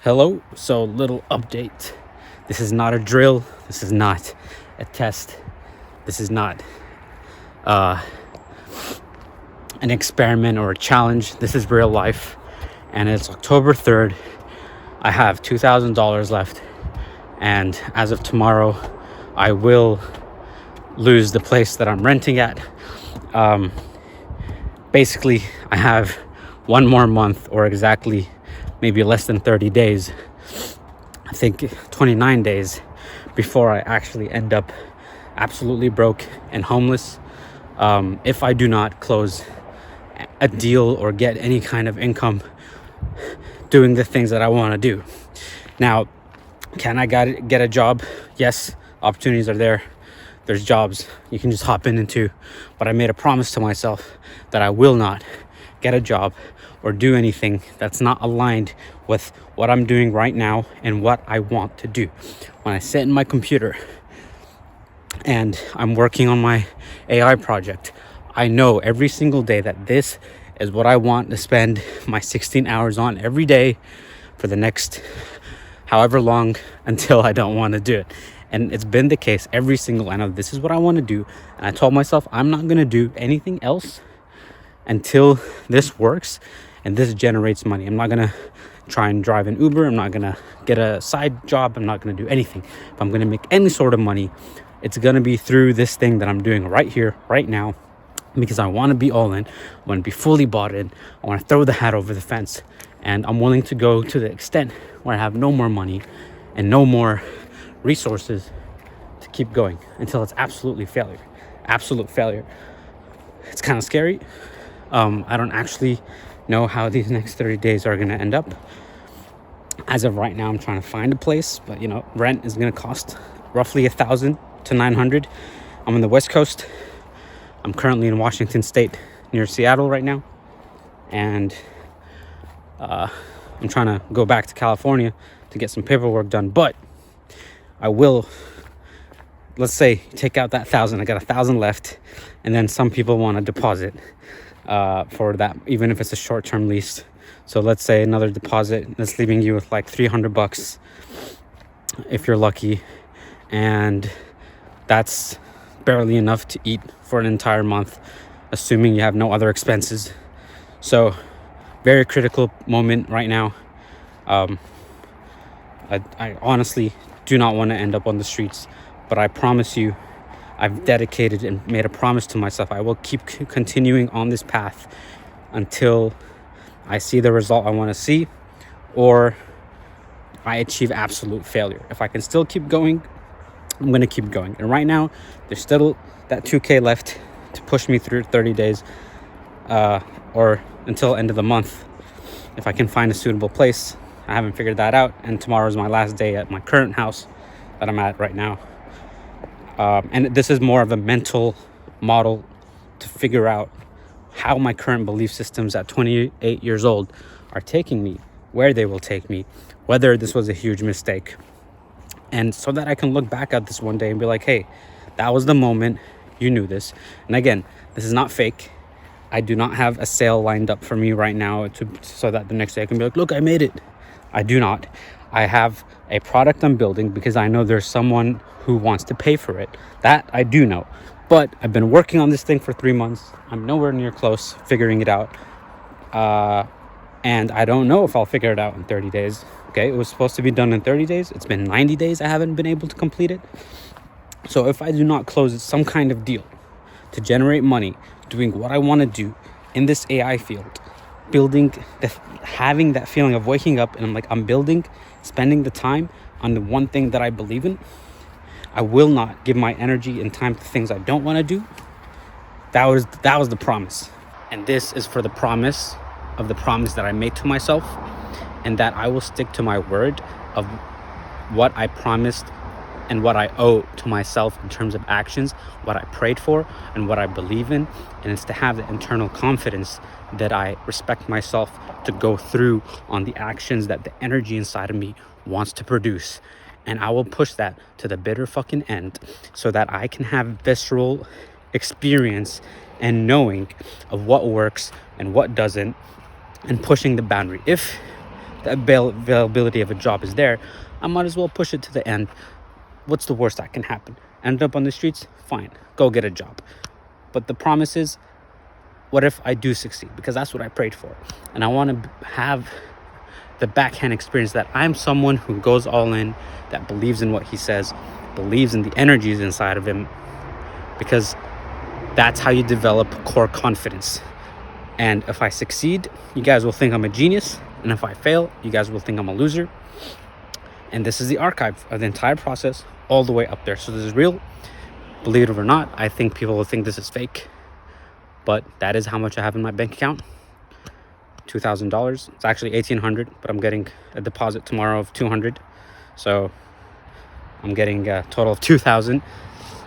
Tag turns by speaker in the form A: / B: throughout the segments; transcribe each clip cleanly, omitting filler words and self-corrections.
A: Hello, so little update. This is not a drill. This is not a test. This is not uh, an experiment or a challenge. This is real life. And it's October 3rd. I have $2,000 left. And as of tomorrow, I will lose the place that I'm renting at. Basically, I have one more month, or exactly maybe less than 30 days. I think 29 days before I actually end up absolutely broke and homeless, if I do not close a deal or get any kind of income doing the things that I want to do. Now, can I get a job? Yes, opportunities are there. There's jobs you can just hop into, but I made a promise to myself that I will not get a job or do anything that's not aligned with what I'm doing right now and what I want to do. When I sit in my computer and I'm working on my AI project, I know every single day that this is what I want to spend my 16 hours on every day for the next however long until I don't want to do it. And it's been the case every single, I know this is what I want to do. And I told myself I'm not going to do anything else until this works and this generates money. I'm not going to try and drive an Uber. I'm not going to get a side job. I'm not going to do anything. If I'm going to make any sort of money, it's going to be through this thing that I'm doing right here, right now, because I want to be all in. I want to be fully bought in. I want to throw the hat over the fence. And I'm willing to go to the extent where I have no more money and no more resources to keep going until it's absolute failure. It's kind of scary. I don't actually know how these next 30 days are going to end up. As of right now, I'm trying to find a place, but rent is going to cost roughly $1,000 to $900. I'm on the West Coast. I'm currently in Washington State near Seattle right now, and I'm trying to go back to California to get some paperwork done. But I will, let's say, take out that $1,000. I got $1,000 left, and then some people want a deposit for that, even if it's a short-term lease. So let's say another deposit that's leaving you with like $300 if you're lucky, and that's barely enough to eat for an entire month, assuming you have no other expenses. So very critical moment right now. I honestly do not want to end up on the streets, but I promise you, I've dedicated and made a promise to myself. I will keep continuing on this path until I see the result I want to see, or I achieve absolute failure. If I can still keep going, I'm going to keep going. And right now, there's still that 2K left to push me through 30 days or until end of the month. If I can find a suitable place, I haven't figured that out. And tomorrow is my last day at my current house that I'm at right now. And this is more of a mental model to figure out how my current belief systems at 28 years old are taking me, where they will take me, whether this was a huge mistake. And so that I can look back at this one day and be like, hey, that was the moment, you knew this. And again, this is not fake. I do not have a sale lined up for me right now so that the next day I can be like, look, I made it. I do not. I have a product I'm building because I know there's someone who wants to pay for it. That I do know. But I've been working on this thing for 3 months. I'm nowhere near close figuring it out. And I don't know if I'll figure it out in 30 days. Okay, it was supposed to be done in 30 days. It's been 90 days. I haven't been able to complete it. So if I do not close some kind of deal to generate money, doing what I want to do in this AI field, having that feeling of waking up and I'm building, spending the time on the one thing that I believe in, I will not give my energy and time to things I don't want to do. That was the promise. And this is for the promise that I made to myself, and that I will stick to my word of what I promised and what I owe to myself in terms of actions, what I prayed for and what I believe in. And it's to have the internal confidence that I respect myself to go through on the actions that the energy inside of me wants to produce. And I will push that to the bitter fucking end so that I can have visceral experience and knowing of what works and what doesn't, and pushing the boundary. If the availability of a job is there, I might as well push it to the end. What's the worst that can happen? End up on the streets? Fine, go get a job. But the promise is, what if I do succeed? Because that's what I prayed for. And I want to have the backhand experience that I'm someone who goes all in, that believes in what he says, believes in the energies inside of him, because that's how you develop core confidence. And if I succeed, you guys will think I'm a genius. And if I fail, you guys will think I'm a loser. And this is the archive of the entire process all the way up there. So this is real. Believe it or not, I think people will think this is fake. But that is how much I have in my bank account. $2,000. It's actually $1,800, but I'm getting a deposit tomorrow of $200. So I'm getting a total of $2,000.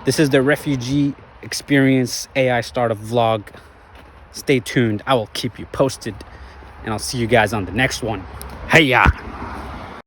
A: This is the Refugee Experience AI Startup Vlog. Stay tuned. I will keep you posted. And I'll see you guys on the next one. Hey ya!